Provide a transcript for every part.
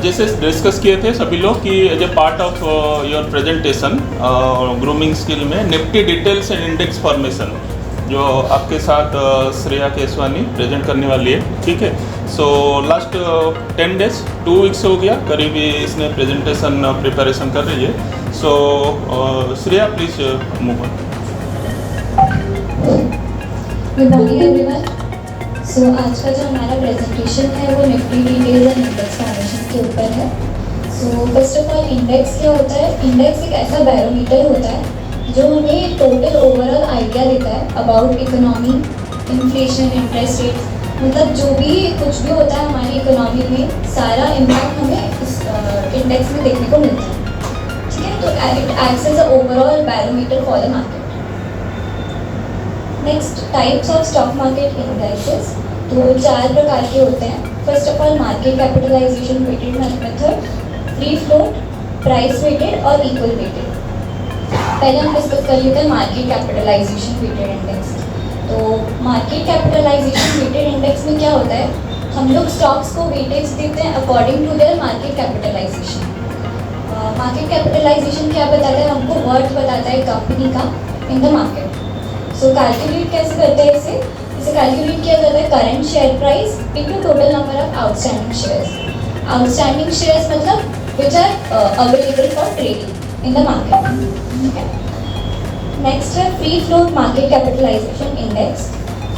जैसे डिस्कस किए थे सभी लोग कि as a part of your presentation grooming skill में Nifty details and index formation जो आपके साथ श्रेया केसवानी प्रेजेंट करने वाली है, ठीक है। सो लास्ट 10 डेज 2 वीक्स हो गया करीब इसने प्रेजेंटेशन प्रिपरेशन कर रही है। So Shreya please move on. Good morning everyone. So आज का जो हमारा प्रेजेंटेशन है वो Nifty details and index formation के ऊपर है। So first of all index क्या होता है? इंडेक्स एक ऐसा बैरोमीटर होता है जो हमें टोटल ओवरऑल आइडिया देता है about economy, inflation, interest rate, मतलब जो भी कुछ भी होता है हमारी इकोनॉमी में सारा इम्पैक्ट हमें इस इंडेक्स में देखने को मिलता है, ठीक है। तो it acts as a overall barometer for the market. Next, types of stock market indices. तो 4 प्रकार के होते हैं। First of all market capitalization weighted method, free float, price weighted और इक्वल वेटेड। पहले हम डिस्कस कर लेते हैं मार्केट कैपिटलाइजेशन वेटेड इंडेक्स। तो मार्केट कैपिटलाइजेशन वेटेड इंडेक्स में क्या होता है? हम लोग स्टॉक्स को वेटेज देते हैं according to their market capitalization. Market capitalization क्या बताता है? हमको वर्थ बताता है कंपनी का in the market. So calculate कैसे करते हैं इसे कैलकुलेट किया जाता है current share price into total number of outstanding shares. Outstanding shares मतलब which are available for trading in the market. Next है free float market capitalisation index.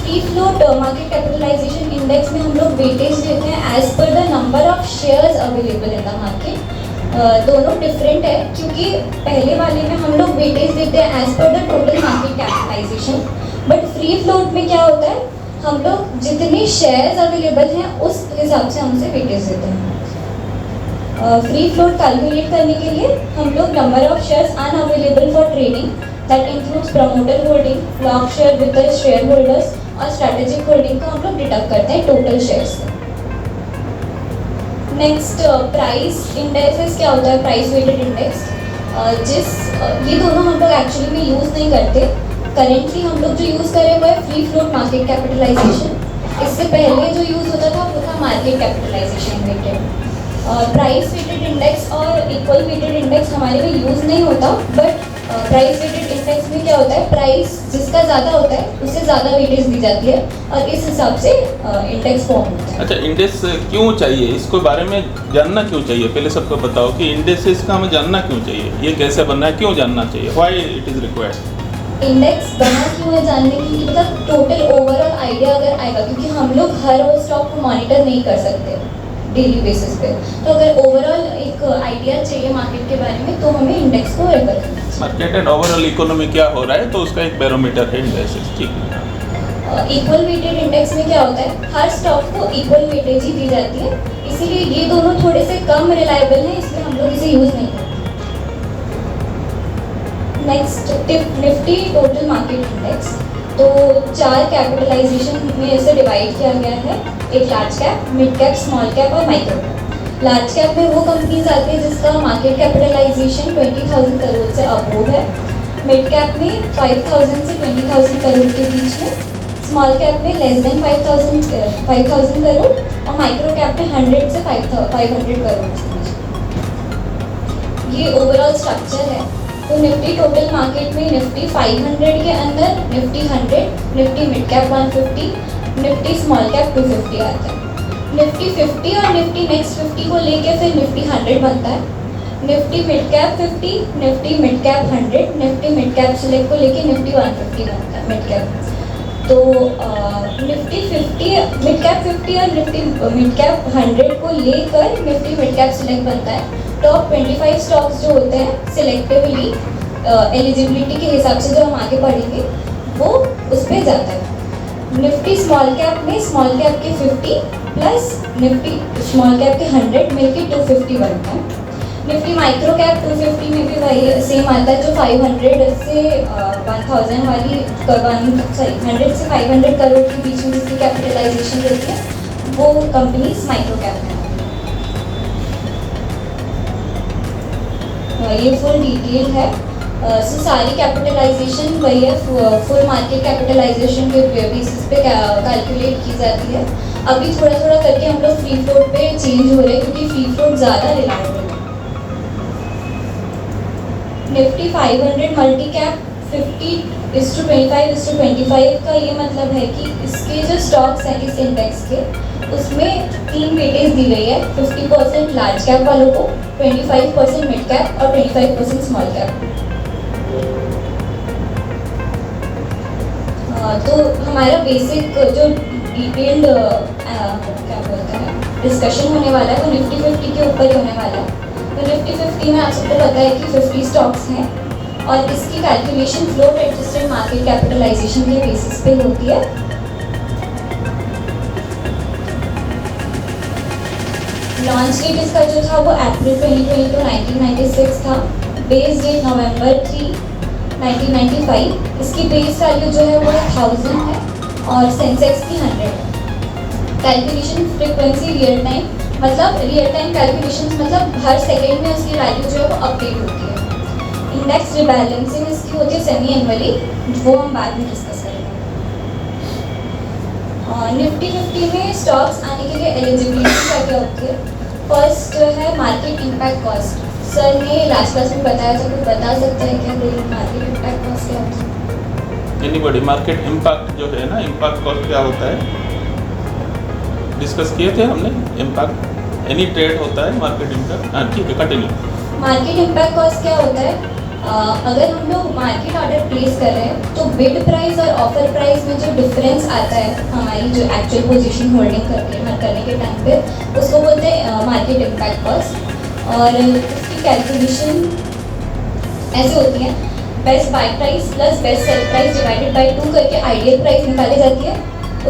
फ्री फ्लोट मार्केट कैपिटलाइजेशन इंडेक्स में हम लोग वेटेज देते हैं as per the number of shares available in the market. दोनों डिफरेंट है क्योंकि पहले वाले में हम लोग वेटेज देते हैं as per the total market capitalization, but free float में क्या होता है? हम लोग जितने शेयर्स अवेलेबल हैं उस हिसाब से हमसे वेटेज देते हैं। फ्री फ्लोट कैलकुलेट करने के लिए हम लोग number of shares unavailable for trading that includes promoter holding, block share with the share holders और स्ट्रैटेजिक होल्डिंग को हम लोग डिडक्ट करते हैं टोटल शेयर्स से। नेक्स्ट, प्राइस इंडेक्सेस क्या होता है? प्राइस वेटेड इंडेक्स ये दोनों हम लोग एक्चुअली में यूज़ नहीं करते। करेंटली हम लोग जो यूज़ करें वो है फ्री फ्लोट मार्केट कैपिटलाइजेशन। इससे पहले जो यूज़ होता था वो था market capitalization weighted. Price weighted index और इक्वल वेटेड इंडेक्स हमारे में यूज़ नहीं होता, बट प्राइस वेटेड इंडेक्स में क्या होता है? प्राइस जिसका ज़्यादा होता है उसे ज़्यादा वेटेज दी जाती है और इस हिसाब से इंडेक्स फॉर्म होता है। अच्छा, इंडेक्स क्यों चाहिए? इसको बारे में जानना क्यों चाहिए? पहले सबको बताओ कि इंडेक्सेस का हमें जानना क्यों चाहिए, ये कैसे बनना है, क्यों जानना चाहिए, why it is required? Index बना क्यों है जानने के लिए, मतलब टोटल ओवरऑल आइडिया अगर आएगा, क्योंकि हम लोग हर वो स्टॉक को मॉनिटर नहीं कर सकते डेली बेसिस पे, तो अगर ओवरऑल एक आइडिया चाहिए मार्केट के बारे में तो हमें इंडेक्स को रेफर करना है। मार्केट एंड ओवरऑल इकोनॉमी क्या हो रहा है तो उसका एक बैरोमीटर है इंडेक्सेस, ठीक है। इक्वल वेटेड इंडेक्स में क्या होता है? हर स्टॉक को इक्वल वेटेज ही दी जाती है, इसीलिए ये दोनों थोड़े से कम रिलायबल हैं, इसलिए हम लोग इसे यूज़ नहीं करते। Next, Nifty total market index. तो 4 कैपिटलाइजेशन में इसे डिवाइड किया गया है, एक large cap, mid cap, small cap और माइक्रो कैप। लार्ज कैप में वो कंपनीज आती है जिसका मार्केट कैपिटलाइजेशन 20,000 करोड़ से अबोव है। मिड कैप में 5,000 से 20,000 करोड़ के बीच में, स्मॉल कैप में लेस देन 5,000 करोड़ और माइक्रो कैप में 100 से 500 करोड़ के बीच। ये ओवरऑल स्ट्रक्चर है। तो निफ्टी टोटल मार्केट में निफ्टी 500 के अंदर Nifty 100, Nifty mid cap 150, Nifty small cap 250 आता है। निफ्टी 50 और निफ्टी नेक्स्ट 50 को लेके फिर निफ्टी 100 बनता है। Nifty mid cap 50, Nifty mid cap 100, Nifty mid cap select को लेके निफ्टी 150 बनता है मिड कैप। तो निफ्टी 50 मिड कैप 50 और निफ्टी मिड कैप 100 को लेकर निफ्टी मिड कैप सिलेक्ट बनता है। टॉप 25 स्टॉक्स जो होते हैं सिलेक्टिवली एलिजिबिलिटी के हिसाब से जो हम आगे पढ़ेंगे वो उस पर जाता है। निफ्टी स्मॉल कैप में स्मॉल कैप के 50 प्लस निफ्टी स्मॉल कैप के 100 मिलके 250 बनता है। निफ्टी माइक्रो कैप 250 में भी वही सेम आता है, जो 500 से 1000 वाली 100 से 500 करोड़ के बीच में जिसकी कैपिटलाइजेशन रहती है वो कंपनीज माइक्रो कैप है। ये फुल डिटेल है। सो सारी कैपिटलाइजेशन वही है, फुल मार्केट कैपिटलाइजेशन के बेसिस पे कैलकुलेट की जाती है। अभी थोड़ा थोड़ा करके हम लोग फ्री फ्लोट पे चेंज हो रहे हैं क्योंकि फ्री फ्लोट ज़्यादा रिलायबल है। निफ्टी 500 मल्टी कैप 50:25:25 का ये मतलब है कि इसके जो स्टॉक्स हैं इस इंडेक्स के, उसमें 3 वेटेज दी गई है। 50% लार्ज कैप वालों को, 25% मिड कैप और 25% स्मॉल कैप। तो हमारा बेसिक जो डिटेल्ड क्या बोलते हैं डिस्कशन होने वाला है वो निफ्टी 50 के ऊपर ही होने वाला है। तो निफ्टी 50 में आप सबको पता है कि 50 स्टॉक्स हैं और इसकी calculation float adjusted market capitalization के बेसिस पे होती है। लॉन्च डेट इसका जो था वो अप्रैल 2022 1996 था। बेस डेट नवंबर 3 1995। इसकी बेस वैल्यू जो है वो 1000 है और सेंसेक्स की 100 है। कैलकुलेशन फ्रीक्वेंसी रियल टाइम, मतलब रियल टाइम कैलकुलेशंस मतलब हर सेकेंड में उसकी वैल्यू जो है वो अपडेट होती है। इंडेक्स रिबैलेंसिंग इसकी होती है सेमी एनुअली, वो हम बाद में डिस्कस करेंगे। निफ्टी 50 में स्टॉक्स आने के लिए एलिजिबिलिटी क्या होती है? फर्स्ट जो है मार्केट इम्पैक्ट कॉस्ट। सर ने लास्ट क्लास में बताया था, कुछ बता सकते हैं क्या कोई मार्केट इम्पैक्ट कॉस्ट क्या होती है? एनीबॉडी? मार्केट इम्पैक्ट जो है ना, इम्पैक्ट कॉस्ट क्या होता है डिस्कस किए थे हमने। इम्पैक्ट एनी ट्रेड होता है मार्केट इम्पैक्ट। हाँ ठीक है, कंटिन्यू। मार्केट इम्पैक्ट कॉस्ट क्या होता है? अगर हम लोग मार्केट ऑर्डर प्लेस कर रहे हैं तो बिड प्राइस और ऑफर प्राइस में जो डिफरेंस आता है हमारी जो एक्चुअल पोजीशन होल्डिंग करने के टाइम पे, उसको बोलते हैं मार्केट इम्पैक्ट कॉस्ट। और उसकी कैलकुलेशन ऐसे होती है, best buy price plus best sell price divided by 2 करके आइडियल प्राइस निकाली जाती है।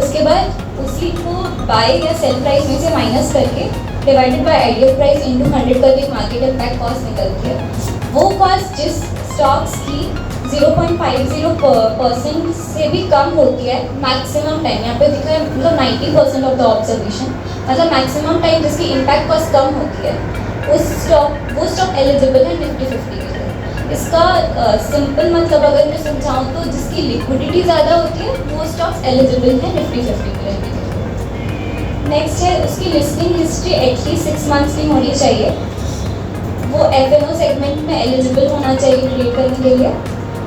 उसके बाद उसी को बाय या सेल प्राइस में से माइनस करके divided by ideal price into 100 करके मार्केट इम्पैक्ट कॉस्ट निकलती है। वो कॉस्ट जिस स्टॉक्स की 0.50% से भी कम होती है मैक्सिमम टाइम, यहाँ पे दिखा है मतलब 90% ऑफ द ऑब्जर्वेशन, मतलब मैक्सिमम टाइम जिसकी इम्पैक्ट कॉस्ट कम होती है वो स्टॉक एलिजिबल है निफ्टी 50 के लिए। इसका सिंपल मतलब अगर मैं समझाऊँ तो जिसकी लिक्विडिटी ज़्यादा होती है वो स्टॉक्स एलिजिबल है निफ्टी 50 के लिए। नेक्स्ट है उसकी लिस्टिंग हिस्ट्री एटलीस्ट 6 मंथ्स की होनी चाहिए। वो एफएनओ सेगमेंट में एलिजिबल होना चाहिए ट्रेड करने के लिए।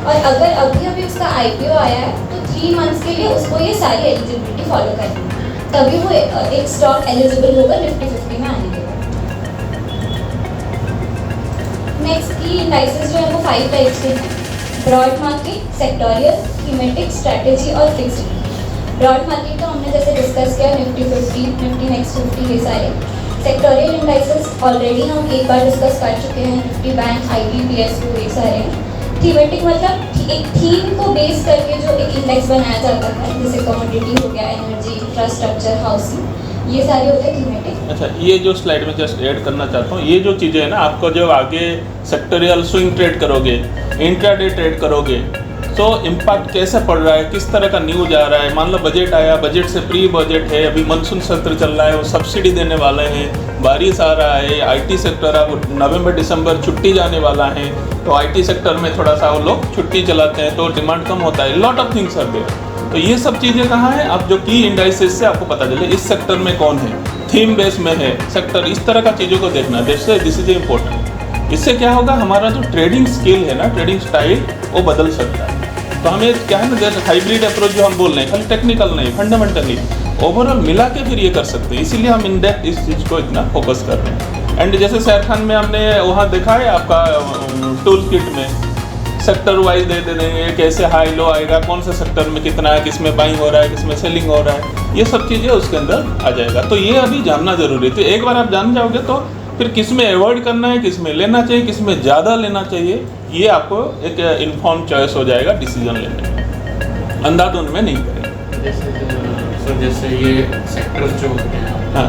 और अगर अभी उसका आईपीओ आया है तो 3 मंथ्स के लिए उसको ये सारी एलिजिबिलिटी फॉलो करनी है, तभी वो एक स्टॉक एलिजिबल होगा निफ्टी 50 में आने के लिए। नेक्स्ट की इंडाइसेस जो है वो 5 टाइप्स के हैं: broad market, sectoral, thematic, strategy और फिक्स्ड। ब्रॉड मार्केट तो हमने जैसे डिस्कस किया निफ्टी 50, निफ्टी नेक्स्ट 50, ये सारे। सेक्टोरियल इंडाइसेस ऑलरेडी हम एक बार डिस्कस कर चुके हैं, निफ्टी बैंक, आईटी, पीएसयू, ये सारे। थीमेटिक मतलब एक थीम को बेस करके जो एक इंडेक्स बनाया जाता है, जैसे कमोडिटी हो गया, एनर्जी, इंफ्रास्ट्रक्चर, हाउसिंग, ये सारे होते हैं थीमेटिक। अच्छा, ये जो स्लाइड में जस्ट ऐड करना चाहता हूँ, ये जो चीज़ें हैं ना, आपको जब आगे सेक्टोरियल स्विंग ट्रेड करोगे, इंट्राडे ट्रेड करोगे, तो इम्पैक्ट कैसे पड़ रहा है, किस तरह का न्यूज आ रहा है। मान लो बजट आया, बजट से प्री बजट है, अभी मानसून सत्र चल रहा है, वो सब्सिडी देने वाले हैं, बारिश आ रहा है, आईटी सेक्टर अब नवंबर दिसंबर छुट्टी जाने वाला है, तो आईटी सेक्टर में थोड़ा सा वो लोग छुट्टी चलाते हैं तो डिमांड कम होता है। Lot of things are there. तो ये सब चीज़ें कहाँ हैं? आप जो की इंडाइसेस से आपको पता चले इस सेक्टर में कौन है, थीम बेस में है सेक्टर, इस तरह का चीज़ों को देखना, दिस इज इम्पोर्टेंट। इससे क्या होगा, हमारा जो ट्रेडिंग स्किल है ना, ट्रेडिंग स्टाइल, वो बदल सकता है। तो हमें क्या है ना, जैसे हाइब्रिड अप्रोच जो हम बोल रहे हैं, खाली टेक्निकल नहीं, फंडामेंटली ओवरऑल मिला के फिर ये कर सकते हैं। इसीलिए हम इन डेप्थ इस चीज़ को इतना फोकस कर रहे हैं। एंड जैसे सैरखान में हमने वहाँ देखा है आपका टूल किट में सेक्टर वाइज दे देंगे, कैसे हाई लो आएगा, कौन से सेक्टर में कितना है, किस में बाइंग हो रहा है, किस में सेलिंग हो रहा है, ये सब चीज़ें उसके अंदर आ जाएगा। तो ये अभी जानना ज़रूरी है। तो एक बार आप जान जाओगे तो फिर किस में अवॉइड करना है, किस में लेना चाहिए, किस में ज़्यादा लेना चाहिए, ये आपको एक इन्फॉर्म चॉइस हो जाएगा डिसीजन लेने में। अंधाधुन में नहीं करेंगे। जैसे ये सेक्टर्स जो होते हैं, हाँ,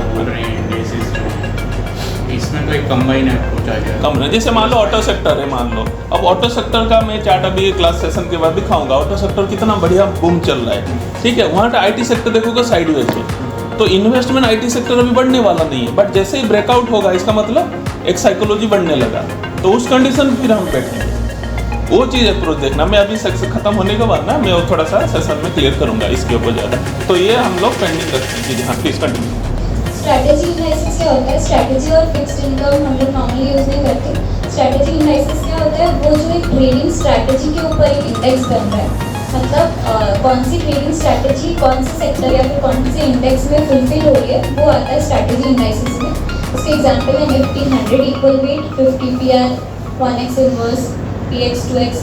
इसमें तो एक कंबाइन अप्रोच आ गया। कम है। जैसे मान लो ऑटो सेक्टर है, मान लो अब ऑटो सेक्टर का मैं चार्ट अभी क्लास सेशन के बाद दिखाऊंगा। ऑटो सेक्टर कितना बढ़िया बूम चल रहा है, ठीक है। वहाँ का आईटी सेक्टर देखोगे साइडवेज है, तो इन्वेस्टमेंट आईटी सेक्टर अभी बढ़ने वाला नहीं है। बट जैसे ही ब्रेकआउट होगा, इसका मतलब एक साइकोलॉजी बढ़ने लगा, तो उस कंडीशन फिर हम बैठेंगे। वो चीज़ अप्रोच देखना। मैं अभी सेक्शन खत्म होने के बाद ना मैं वो थोड़ा सा सेशन में क्लियर करूंगा इसके ऊपर ज़्यादा। तो ये हम लोग पेंडिंग रखते हैं चीज़ें। हाँ प्लीज़ कंटिन्यू। स्ट्रैटेजी एनालिसिस क्या होता है? स्ट्रैटेजी और फिक्स्ड इनकम हम लोग नॉर्मली यूज़ नहीं करते। स्ट्रैटेजी एनालिसिस क्या होता है? वो जो एक ट्रेडिंग स्ट्रैटेजी के ऊपर एक इंडेक्स बन रहा है, मतलब कौन सी ट्रेडिंग स्ट्रैटेजी कौन से सेक्टर या फिर कौन से इंडेक्स में फुलफिल हो रही है, वो आता है स्ट्रैटेजी एनालिसिस में। उसके एग्जांपल है Nifty 100 equal weight, 50 PR, 1x inverse, PX 2x,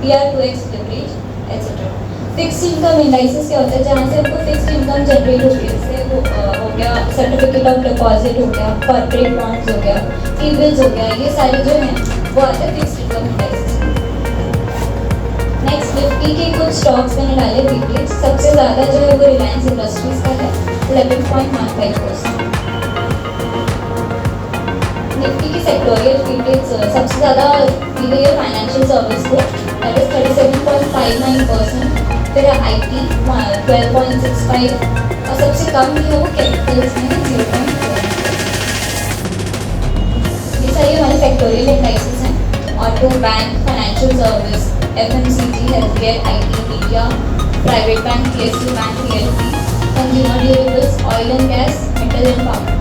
PR 2x leverage etcetera. Fixed income analysis क्या होता है? जहाँ से हमको फिक्स्ड इनकम जनरेट होती है, जैसे वो हो गया सर्टिफिकेट ऑफ डिपॉजिट हो गया, कॉर्पोरेट बॉन्ड्स हो गया, T-bills हो गया, ये सारे जो हैं वो आते हैं fixed income analysis. Next Nifty के कुछ स्टॉक्स मैंने डाले वेटेज। सबसे ज़्यादा जो है वो रिलायंस इंडस्ट्रीज का है 11.15%। निफ्टी की सेक्टोरियल वेटेज सबसे ज़्यादा दी गई है फाइनेंशियल सर्विस को, दैट इज 37.59%। फिर है IT 12.65 और सबसे कम जो है वो कैपिटल्स में 0.4। ये सारी हमारे सेक्टोरियल इंडाइसेस हैं। Auto, bank, financial service, FMCG, healthcare, IT, media, private bank, PSU bank, realty, consumer durables, oil and gas, metal and power.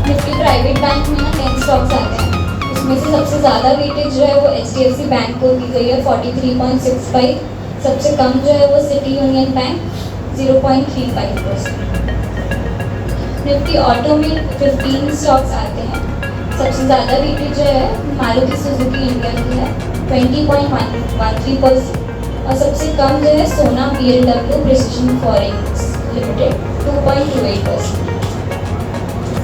Nifty private bank में ना 10 स्टॉक्स आते हैं। उसमें से सबसे ज़्यादा वेटेज जो है वो HDFC बैंक को दी गई है 43.65। सबसे कम जो है वो city union bank 0.35%। Nifty auto में 15 स्टॉक्स आते हैं। सबसे ज़्यादा वेटेज जो है मारुति सुजुकी इंडिया की है 20.13% और सबसे कम जो है सोना BMW precision forex limited 2.28%।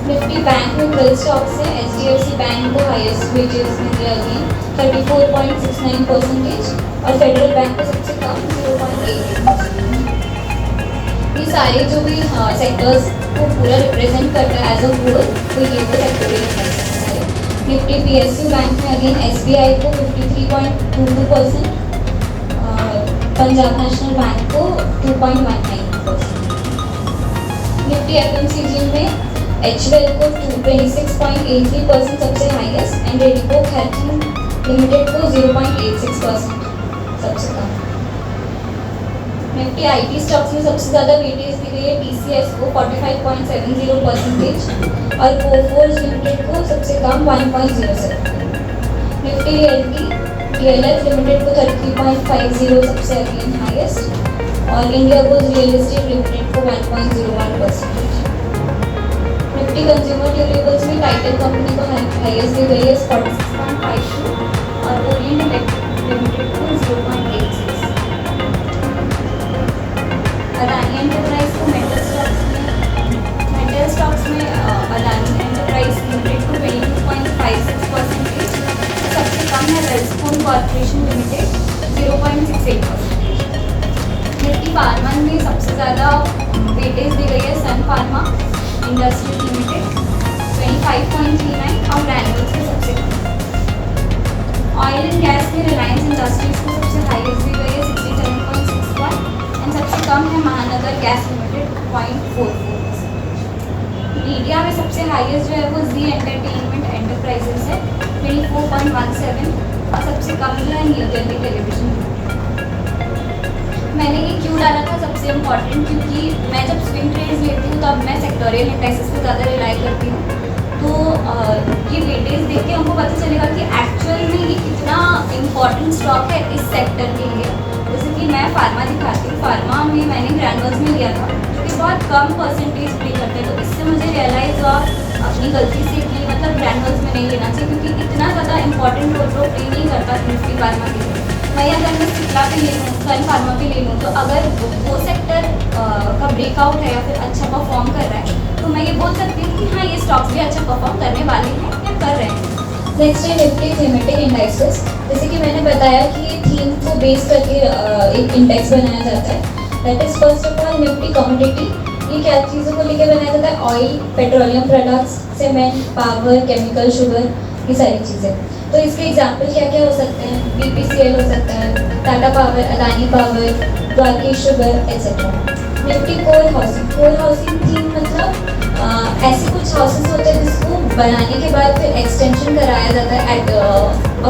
Nifty bank में 12 स्टॉक्स हैं। HDFC बैंक को हाईएस्ट वेटेज में दिया गया 34.69% और फेडरल बैंक को सबसे कम 0.88%। ये सारे जो भी सेक्टर्स को पूरा रिप्रेजेंट करता है एज अ होल, तो ये वो सेक्टोरियल इंडेक्सेस है। निफ्टी PSU बैंक में अगेन SBI को 53.22%, पंजाब नेशनल बैंक को 2.19%। निफ्टी FMCG में HUL को 26.83% सबसे हाईएस्ट एंड रेडिको खैरथिन लिमिटेड को 0.86% सबसे कम। निफ्टी IT स्टॉक्स में सबसे ज़्यादा वेटेज दी गई है TCS को 45.70% और कोफोर्ज लिमिटेड को सबसे कम 1.07। निफ्टी रियल्टी DLF लिमिटेड को 33.50 सबसे अगेन हाईएस्ट और India bulls real estate limited को 1.01%। निफ्टी कंज्यूमर ड्यूरेबल्स में टाइटन कंपनी को हाईएस्ट दी गई है 46.52 और ओरिएंट इलेक्ट्रिक लिमिटेड को 0.86। अदानी एंटरप्राइज को मेटल स्टॉक्स में अदानी एंटरप्राइज लिमिटेड को 22.56%। सबसे कम है वेल्सपून कॉर्पोरेशन लिमिटेड 0.68%। निफ्टी फार्मा में सबसे ज़्यादा वेटेज दी गई है सन फार्मा इंडस्ट्रीज लिमिटेड 25.39 और ग्रैन्यूल्स में सबसे कम। ऑयल एंड गैस में रिलायंस इंडस्ट्रीज को सबसे हाईएस्ट दी गई है 67.61 एंड सबसे कम है महानगर गैस लिमिटेड 0.44%। मीडिया में सबसे हाईएस्ट जो है वो जी एंटरटेनमेंट एंटरप्राइजेस है 24.17 और सबसे कम जो है न्यू दिल्ली टेलीविजन। मैंने ये क्यों डाला था सबसे इम्पॉर्टेंट, क्योंकि मैं जब स्विंग ट्रेड्स लेती हूँ तब मैं सेक्टोरियल इंडेक्सेस पे ज़्यादा रिलाई करती हूँ। तो ये वेटेज देख के हमको पता चलेगा कि एक्चुअल में ये कितना इम्पॉर्टेंट स्टॉक है इस सेक्टर के लिए। जैसे कि मैं फार्मा दिखाती हूँ, फार्मा में मैंने ग्रैन्यूल्स में लिया था जो कि बहुत कम परसेंटेज पे करते हैं, तो इससे मुझे रियलाइज़ हुआ अपनी गलती से कि मतलब ग्रैन्यूल्स में नहीं लेना चाहिए, क्योंकि इतना ज़्यादा इंपॉर्टेंट रोल प्ले नहीं करता निफ्टी फार्मा के लिए। मैं अगर मैं सिप्ला पे ले लूँ, सन फार्मा पे ले लूँ, तो अगर वो सेक्टर का ब्रेकआउट है या फिर अच्छा परफॉर्म कर रहा है तो मैं ये बोल सकती हूँ कि हाँ ये स्टॉक्स भी अच्छा परफॉर्म करने वाले हैं या कर रहे हैं। नेक्स्ट है निफ्टी थीमेटिक इंडेक्सेस। जैसे कि मैंने बताया कि ये थीम को बेस करके एक इंडेक्स बनाया जाता है। That is first of all Nifty commodity. ये क्या चीज़ों को लेकर बनाया जाता है? Oil, petroleum products, cement, power, chemical, sugar, ये सारी चीज़ें। तो इसके एग्जाम्पल क्या क्या हो सकते हैं? BPCL हो सकता है, Tata power, Adani power, Dwarkesh sugar etcetera. Nifty core housing theme मतलब ऐसे कुछ हाउसेस होते हैं जिसको बनाने के बाद फिर एक्सटेंशन कराया जाता है at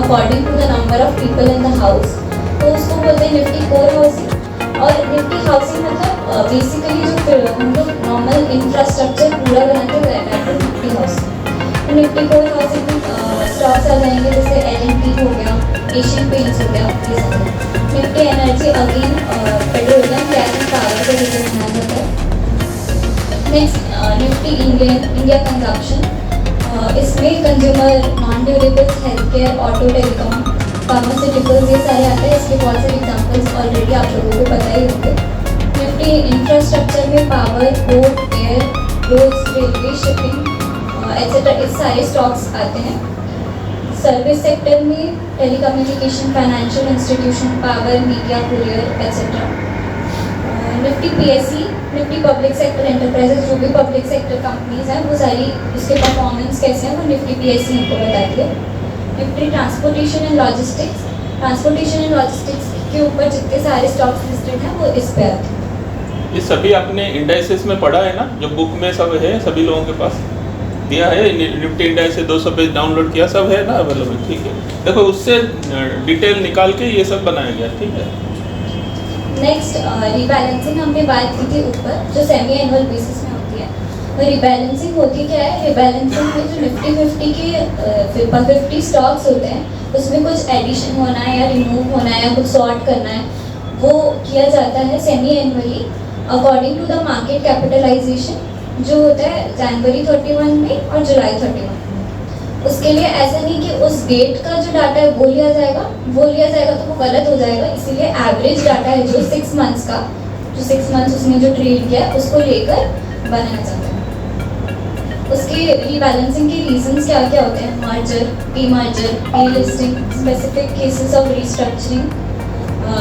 according to the number of people in the house, तो उसको बोलते हैं निफ्टी कोर हाउसिंग। और निफ्टी हाउसिंग मतलब बेसिकली जो फिर हम लोग नॉर्मल इंफ्रास्ट्रक्चर पूरा बनाते हुए रहता है Nifty housing. Nifty core housing में स्टॉक्स आ जाएंगे जैसे L&T हो गया, एशियन पेंट्स हो गया, ये सब। Nifty energy again petroleum, gas and power को लेकर बनाया जाता है। नेक्स्ट निफ्टी इंडिया कंजप्शन, इसमें consumer, non durables, health care, auto, telecom, pharmaceuticals, ये सारे आते हैं। इसके बहुत सारे एग्जाम्पल्स ऑलरेडी आप लोगों को पता ही होंगे। निफ्टी इंफ्रास्ट्रक्चर में power, road, air, roads, railway, shipping etcetera इस सारे स्टॉक्स आते हैं। सर्विस सेक्टर में telecommunication, financial institution, power, media, courier etcetera. Nifty PSE, Nifty public sector enterprises, जो भी पब्लिक सेक्टर कंपनीज हैं वो सारी उसके परफॉर्मेंस कैसे हैं वो निफ्टी PSE हमको बताएंगे। Nifty transportation and logistics, transportation and logistics के ऊपर जितने सारे स्टॉक्स लिस्टेड हैं वो इस पे आते हैं। ये सभी आपने इंडाइसेस में पढ़ा है ना, जो बुक में सब है, सभी लोगों के पास दिया है। निफ्टी इंडाइस से 200 पेज डाउनलोड किया, सब है ना अवेलेबल, ठीक है। देखो उससे डिटेल निकाल के ये सब बनाया गया, ठीक है। नेक्स्ट रीबैलेंसिंग हमने बात की थी ऊपर, जो सेमी एनुअल बेसिस में होती है। तो रीबैलेंसिंग होती क्या है? रीबैलेंसिंग में जो निफ्टी 50 के 50 स्टॉक्स होते हैं उसमें कुछ एडिशन होना है या रिमूव होना है या कुछ सॉर्ट करना है, वो किया जाता है semi annually according to the market capitalization जो होता है जनवरी 31 में और जुलाई 31 में। उसके लिए ऐसा नहीं कि उस डेट का जो डाटा है वो लिया जाएगा तो वो गलत हो जाएगा, इसीलिए एवरेज डाटा है जो 6 मंथ्स का, जो 6 मंथ्स उसने जो ट्रेड किया उसको लेकर बनाया जाता है। उसके रीबैलेंसिंग के रीजंस क्या क्या होते हैं? Merger, demerger, delisting, specific cases of restructuring,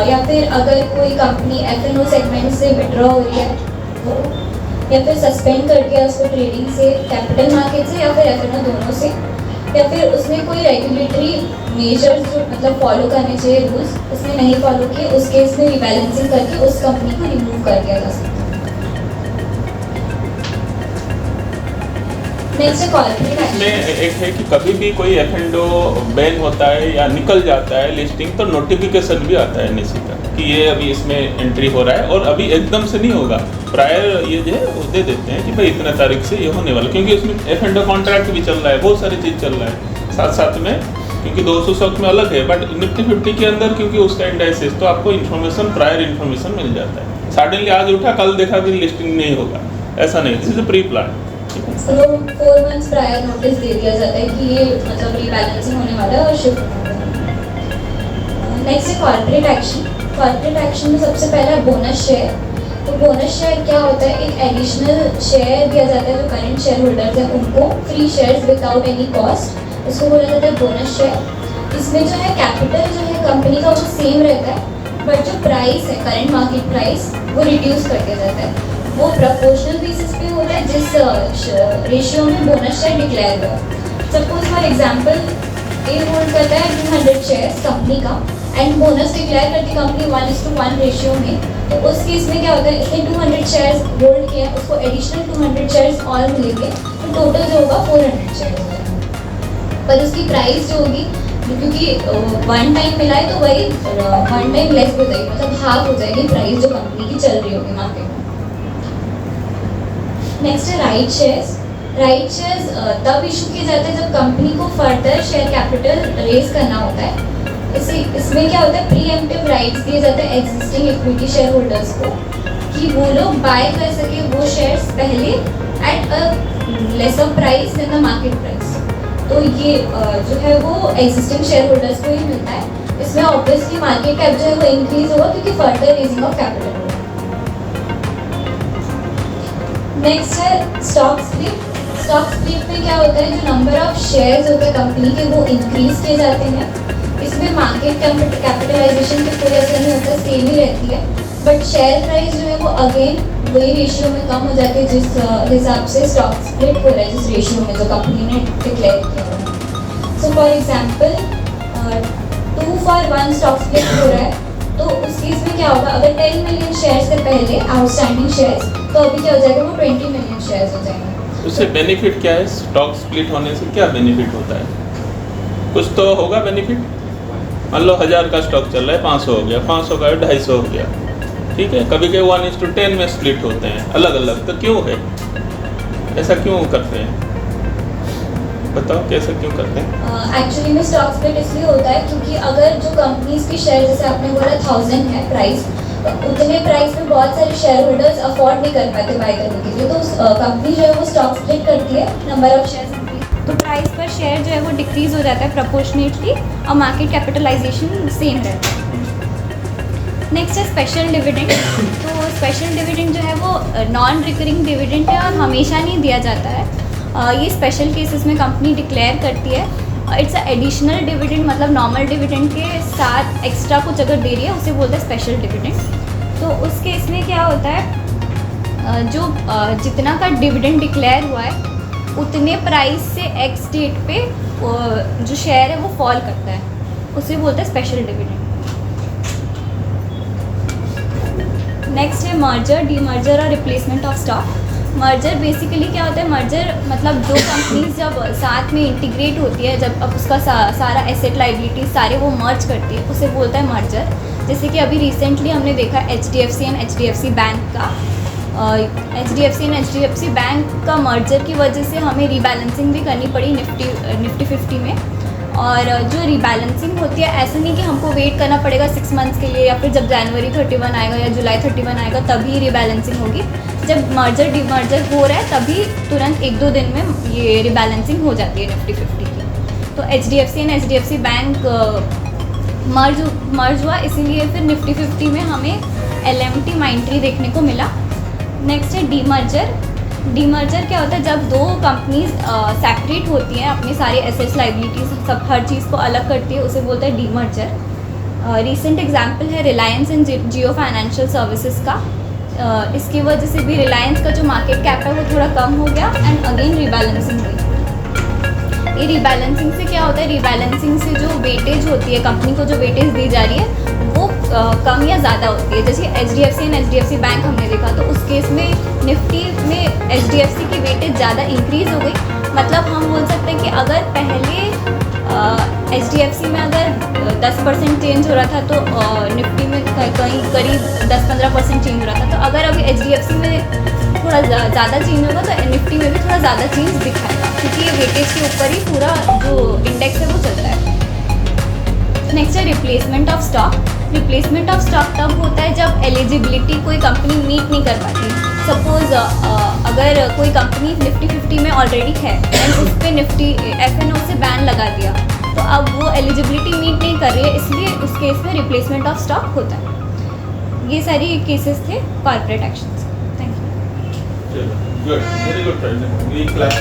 या फिर अगर कोई कंपनी F&O सेगमेंट से विड्रॉ हो रही है वो, या फिर सस्पेंड कर दिया उसको ट्रेडिंग से, कैपिटल मार्केट से या फिर F&O दोनों से, या फिर उसमें कोई रेगुलेटरी मेजर्स जो मतलब फॉलो करने चाहिए रूल्स उसने नहीं फॉलो किए, उस केस में रीबैलेंसिंग करके उस कंपनी को रिमूव कर दिया जा सकता है। नेक्स्ट कॉर्पोरेट इसमें एक है कि कभी भी कोई F&O बैन होता है या निकल जाता है लिस्टिंग, तो नोटिफिकेशन भी आता है NSE का कि ये अभी इसमें एंट्री हो रहा है, और अभी एकदम से नहीं होगा, प्रायर ये जो है वो दे देते हैं कि भाई इतना तारीख से ये होने वाला, क्योंकि उसमें F&O कॉन्ट्रैक्ट भी चल रहा है, बहुत सारी चीज़ चल रहा है साथ साथ में, क्योंकि 200 स्टॉक में अलग है, बट निफ्टी 50 के अंदर क्योंकि उसका इंडाइसेस तो आपको इन्फॉर्मेशन, प्रायर इन्फॉर्मेशन मिल जाता है। सडनली आज उठा कल देखा कि लिस्टिंग नहीं होगा, ऐसा नहीं, this is a pre plan. 4 months prior notice दे दिया जाता है कि ये मतलब रीबैलेंसिंग होने वाला है और शिफ्ट होने वाला है। नेक्स्ट है कॉर्पोरेट एक्शन। कॉर्पोरेट एक्शन में सबसे पहला बोनस शेयर। तो बोनस शेयर क्या होता है? एक एडिशनल शेयर दिया जाता है जो करंट शेयर होल्डर्स हैं उनको, free shares without any cost, इसको बोला जाता है बोनस शेयर। इसमें जो है कैपिटल जो है कंपनी का वो सेम रहता है, बट जो प्राइस है करंट मार्केट प्राइस वो रिड्यूस कर दिया जाता है। वो प्रोपोर्शनल बेसिस पे होता है जिस रेशियो में बोनस शेयर डिक्लेयर हुआ है। Suppose for example A hold करता है 200 शेयर्स कंपनी का एंड बोनस डिक्लेयर करती कंपनी 1:1 रेशियो में, तो उस केस में क्या होता है? इसने 200 शेयर्स होल्ड किया, उसको एडिशनल 200 शेयर्स और मिलेंगे, तो टोटल जो होगा 400 शेयर्स हो जाएगा। पर उसकी प्राइस जो होगी, क्योंकि 1 टाइम मिला है तो वही 1 टाइम लेस हो जाएगी, मतलब हाफ हो जाएगी प्राइस जो कंपनी की चल रही होगी मार्केट में। नेक्स्ट है राइट शेयर्स। राइट शेयर्स तब इशू किए जाते हैं जब कंपनी को फर्दर शेयर कैपिटल रेज करना होता है। इसमें क्या होता है? प्रीएम्प्टिव राइट्स दिए जाते हैं एग्जिस्टिंग इक्विटी शेयर होल्डर्स को कि वो लोग बाय कर सके वो शेयर्स पहले at a lesser price than the market price. तो ये जो है वो एग्जिस्टिंग शेयर होल्डर्स को ही मिलता है। इसमें ऑब्वियसली मार्केट कैप जो है वो इंक्रीज होगा क्योंकि फर्दर रेजिंग ऑफ कैपिटल होगा। नेक्स्ट है स्टॉक स्प्लिट। स्टॉक स्प्लिट में क्या होता है? जो नंबर ऑफ शेयर्स होते हैं कंपनी के वो इंक्रीज किए जाते हैं। इसमें मार्केट कैपिटलाइजेशन पे कोई असर नहीं होता, सेम ही रहती है, बट शेयर प्राइस जो है वो अगेन वही रेशियो में कम हो जाती है जिस हिसाब से स्टॉक स्प्लिट हो रहा है, जिस रेशियो में जो कंपनी ने डिक्लेयर किया है। So for example 2 for 1 stock split हो रहा है, तो उस केस में क्या होगा, अगर 10 मिलियन शेयर से पहले आउटस्टैंडिंग शेयर्स, तो अभी क्या हो जाएगा, वो 20 मिलियन शेयर्स हो जाएंगे। उससे बेनिफिट क्या है? स्टॉक स्प्लिट होने से क्या बेनिफिट होता है? कुछ तो होगा बेनिफिट। मान लो 1000 का स्टॉक चल रहा है, 500 हो गया, 500 का 250 हो गया, ठीक है। कभी कभी 1:10 में स्प्लिट होते हैं अलग अलग, तो क्यों है ऐसा, क्यों करते हैं? बताओ कैसे क्यों करते हैं? एक्चुअली में स्टॉक स्प्लिट इसलिए होता है क्योंकि अगर जो कंपनीज की शेयर, जैसे आपने बोला 1000 है प्राइस, तो उतने प्राइस में बहुत सारे शेयर होल्डर्स अफोर्ड नहीं कर पाते बाय करने के लिए, तो कंपनी जो है वो स्टॉक स्प्लिट करती है, नंबर ऑफ शेयर्स इंक्रीज, तो प्राइस पर शेयर जो है वो डिक्रीज हो जाता है प्रपोर्शनेटली, और मार्केट कैपिटलाइजेशन सेम रहता है। नेक्स्ट है स्पेशल डिविडेंड। तो स्पेशल डिविडेंड जो है वो नॉन रिकरिंग डिविडेंड है और हमेशा नहीं दिया जाता है। ये स्पेशल केसेस में कंपनी डिक्लेयर करती है। इट्स अ एडिशनल डिविडेंड, मतलब नॉर्मल डिविडेंड के साथ एक्स्ट्रा कुछ अगर दे रही है उसे बोलते हैं स्पेशल डिविडेंड। तो उस केस में क्या होता है, जो जितना का डिविडेंड डिक्लेयर हुआ है उतने प्राइस से एक्स डेट पे जो शेयर है वो फॉल करता है, उसे बोलते हैं स्पेशल डिविडेंड। नेक्स्ट है मर्जर, डीमर्जर और replacement of stock. Merger basically क्या होता है, मर्जर मतलब दो कंपनीज जब साथ में इंटीग्रेट होती है, जब अब उसका सारा एसेट लाइबिलिटी सारे वो मर्ज करती है, उसे बोलता है मर्जर। जैसे कि अभी रिसेंटली हमने देखा HDFC एंड HDFC बैंक का, HDFC एंड HDFC बैंक का मर्जर की वजह से हमें रीबैलेंसिंग भी करनी पड़ी निफ्टी 50 में। और जो रीबैलेंसिंग होती है, ऐसा नहीं कि हमको वेट करना पड़ेगा 6 मंथ्स के लिए, या फिर जब जनवरी 31 आएगा या जुलाई 31 आएगा तभी रीबैलेंसिंग होगी। जब मर्जर डीमर्जर हो रहा है तभी तुरंत 1-2 दिन में ये रीबैलेंसिंग हो जाती है निफ्टी 50 की। तो HDFC एंड HDFC बैंक मर्ज हुआ, इसीलिए फिर निफ्टी 50 में हमें LMT माइंट्री देखने को मिला। नेक्स्ट है डीमर्जर। डीमर्जर क्या होता है, जब दो कंपनीज सेपरेट होती हैं, अपने सारे एसेट्स लाइबिलिटीज सब हर चीज़ को अलग करती है, उसे बोलते हैं डीमर्जर। रीसेंट एग्जांपल है Reliance and Jio financial services का। इसकी वजह से भी रिलायंस का जो मार्केट कैप है वो थोड़ा कम हो गया एंड अगेन रीबैलेंसिंग हुई। ये रीबैलेंसिंग से क्या होता है, रीबैलेंसिंग से जो वेटेज होती है, कंपनी को जो वेटेज दी जा रही है वो कम या ज़्यादा होती है। जैसे HDFC एंड HDFC बैंक हमने देखा, तो उस केस में निफ्टी में HDFC की वेटेज ज़्यादा इंक्रीज़ हो गई। मतलब हम बोल सकते हैं कि अगर पहले HDFC में अगर 10% चेंज हो रहा था तो निफ्टी में कहीं करीब 10-15% चेंज हो रहा था। तो अगर अभी HDFC में थोड़ा ज़्यादा चेंज होगा तो निफ्टी में भी थोड़ा ज़्यादा चेंज दिखाएगा, क्योंकि ये वेटेज के ऊपर ही पूरा जो इंडेक्स है वो चलता है। नेक्स्ट है replacement of stock. Replacement of stock तब होता है जब एलिजिबिलिटी कोई कंपनी मीट नहीं कर पाती। सपोज अगर कोई कंपनी निफ्टी 50 में ऑलरेडी है एंड उस पर निफ्टी FNO से बैन लगा दिया, तो अब वो एलिजिबिलिटी मीट नहीं कर रही है, इसलिए उस केस में रिप्लेसमेंट ऑफ स्टॉक होता है। ये सारी केसेस थे corporate actions. Thank you. Good, very good friend, ये क्लास